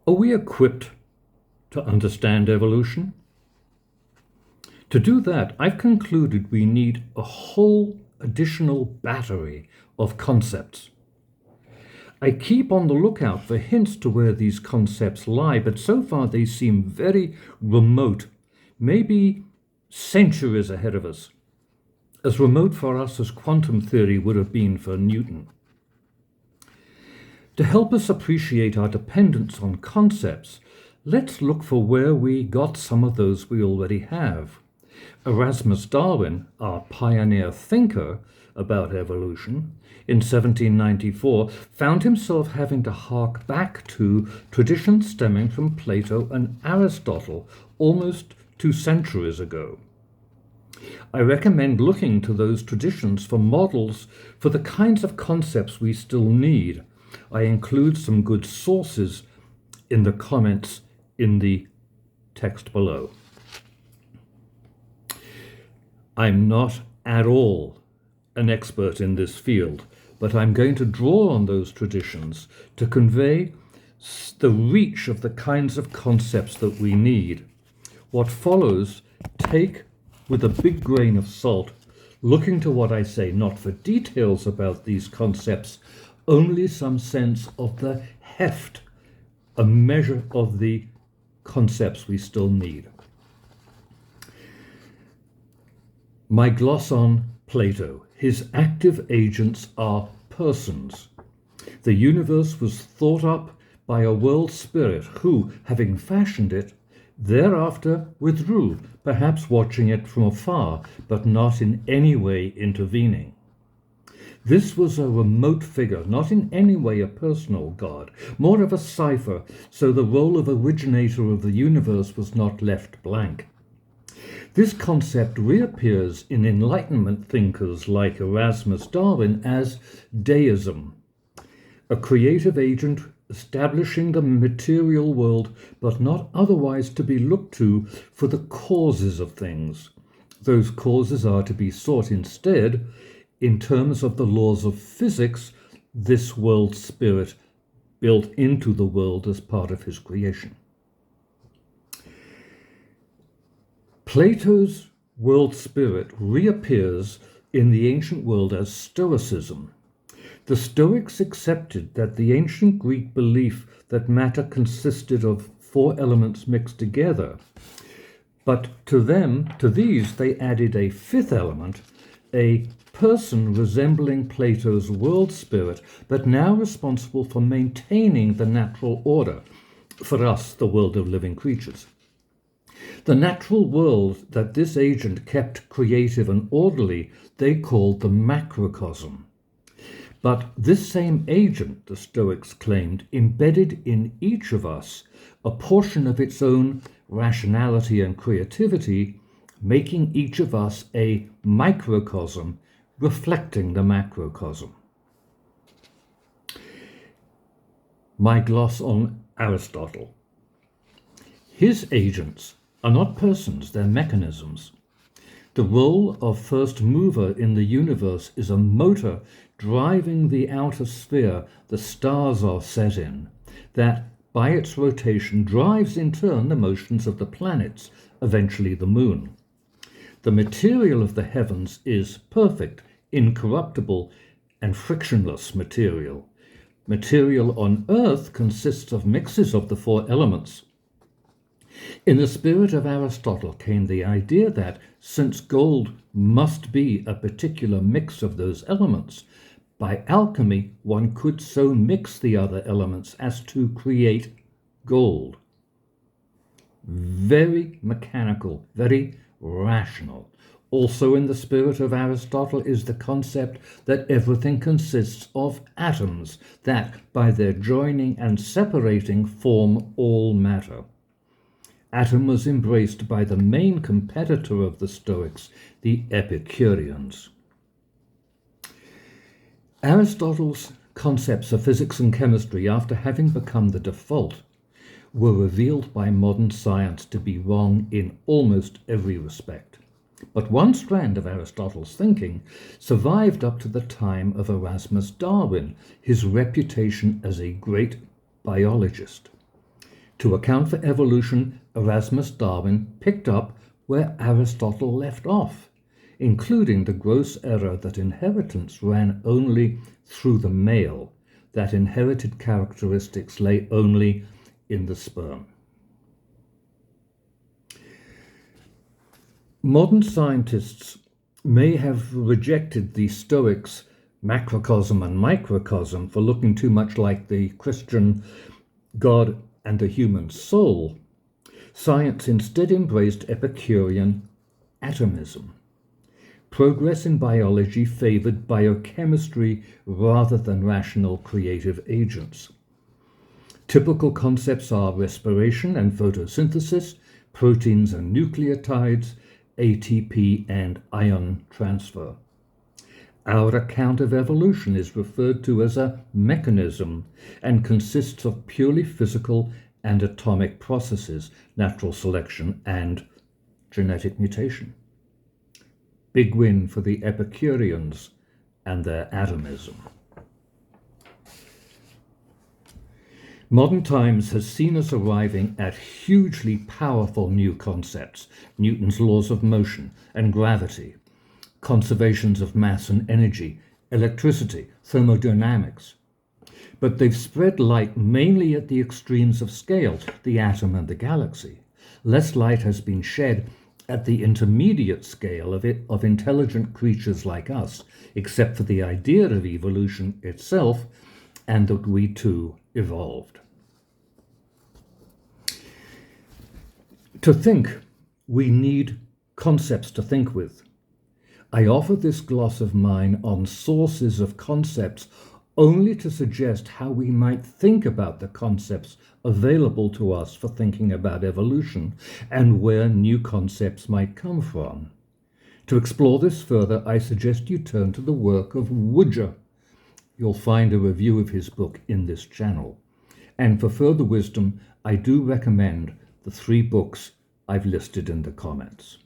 Are we equipped to understand evolution? To do that, I've concluded we need a whole additional battery of concepts. I keep on the lookout for hints to where these concepts lie, but so far they seem very remote, maybe centuries ahead of us, as remote for us as quantum theory would have been for Newton. To help us appreciate our dependence on concepts, let's look for where we got some of those we already have. Erasmus Darwin, our pioneer thinker about evolution, in 1794, found himself having to hark back to traditions stemming from Plato and Aristotle almost 2 centuries ago. I recommend looking to those traditions for models for the kinds of concepts we still need. I include some good sources in the comments in the text below. I'm not at all an expert in this field, but I'm going to draw on those traditions to convey the reach of the kinds of concepts that we need. What follows, take with a big grain of salt, looking to what I say, not for details about these concepts, only some sense of the heft, a measure of the concepts we still need. My gloss on Plato. His active agents are persons. The universe was thought up by a world spirit who, having fashioned it, thereafter withdrew, perhaps watching it from afar, but not in any way intervening. This was a remote figure, not in any way a personal god, more of a cipher, so the role of originator of the universe was not left blank. This concept reappears in Enlightenment thinkers like Erasmus Darwin as deism, a creative agent establishing the material world, but not otherwise to be looked to for the causes of things. Those causes are to be sought instead in terms of the laws of physics this world spirit built into the world as part of his creation. Plato's world spirit reappears in the ancient world as Stoicism. The Stoics accepted that the ancient Greek belief that matter consisted of 4 elements mixed together, but to these they added a 5th element, a person resembling Plato's world spirit, but now responsible for maintaining the natural order, for us, the world of living creatures. The natural world that this agent kept creative and orderly, they called the macrocosm. But this same agent, the Stoics claimed, embedded in each of us a portion of its own rationality and creativity, making each of us a microcosm, reflecting the macrocosm. My gloss on Aristotle. His agents are not persons, they're mechanisms. The role of first mover in the universe is a motor driving the outer sphere the stars are set in, that by its rotation drives in turn the motions of the planets, eventually the moon. The material of the heavens is perfect, incorruptible, and frictionless material. Material on Earth consists of mixes of the 4 elements. In the spirit of Aristotle came the idea that, since gold must be a particular mix of those elements, by alchemy one could so mix the other elements as to create gold. Very mechanical, very rational. Also in the spirit of Aristotle is the concept that everything consists of atoms that, by their joining and separating, form all matter. Atom was embraced by the main competitor of the Stoics, the Epicureans. Aristotle's concepts of physics and chemistry, after having become the default, were revealed by modern science to be wrong in almost every respect. But one strand of Aristotle's thinking survived up to the time of Erasmus Darwin, his reputation as a great biologist. To account for evolution, Erasmus Darwin picked up where Aristotle left off, including the gross error that inheritance ran only through the male, that inherited characteristics lay only in the sperm. Modern scientists may have rejected the Stoics' macrocosm and microcosm for looking too much like the Christian God and the human soul. Science instead embraced Epicurean atomism. Progress in biology favored biochemistry rather than rational creative agents. Typical concepts are respiration and photosynthesis, proteins and nucleotides, ATP and ion transfer. Our account of evolution is referred to as a mechanism and consists of purely physical and atomic processes, natural selection and genetic mutation. Big win for the Epicureans and their atomism. Modern times has seen us arriving at hugely powerful new concepts, Newton's laws of motion and gravity, conservations of mass and energy, electricity, thermodynamics. But they've spread light mainly at the extremes of scale, the atom and the galaxy. Less light has been shed at the intermediate scale of intelligent creatures like us, except for the idea of evolution itself, and that we too evolved. To think, we need concepts to think with. I offer this gloss of mine on sources of concepts only to suggest how we might think about the concepts available to us for thinking about evolution and where new concepts might come from. To explore this further, I suggest you turn to the work of Ruse. You'll find a review of his book in this channel. And for further wisdom, I do recommend the 3 books I've listed in the comments.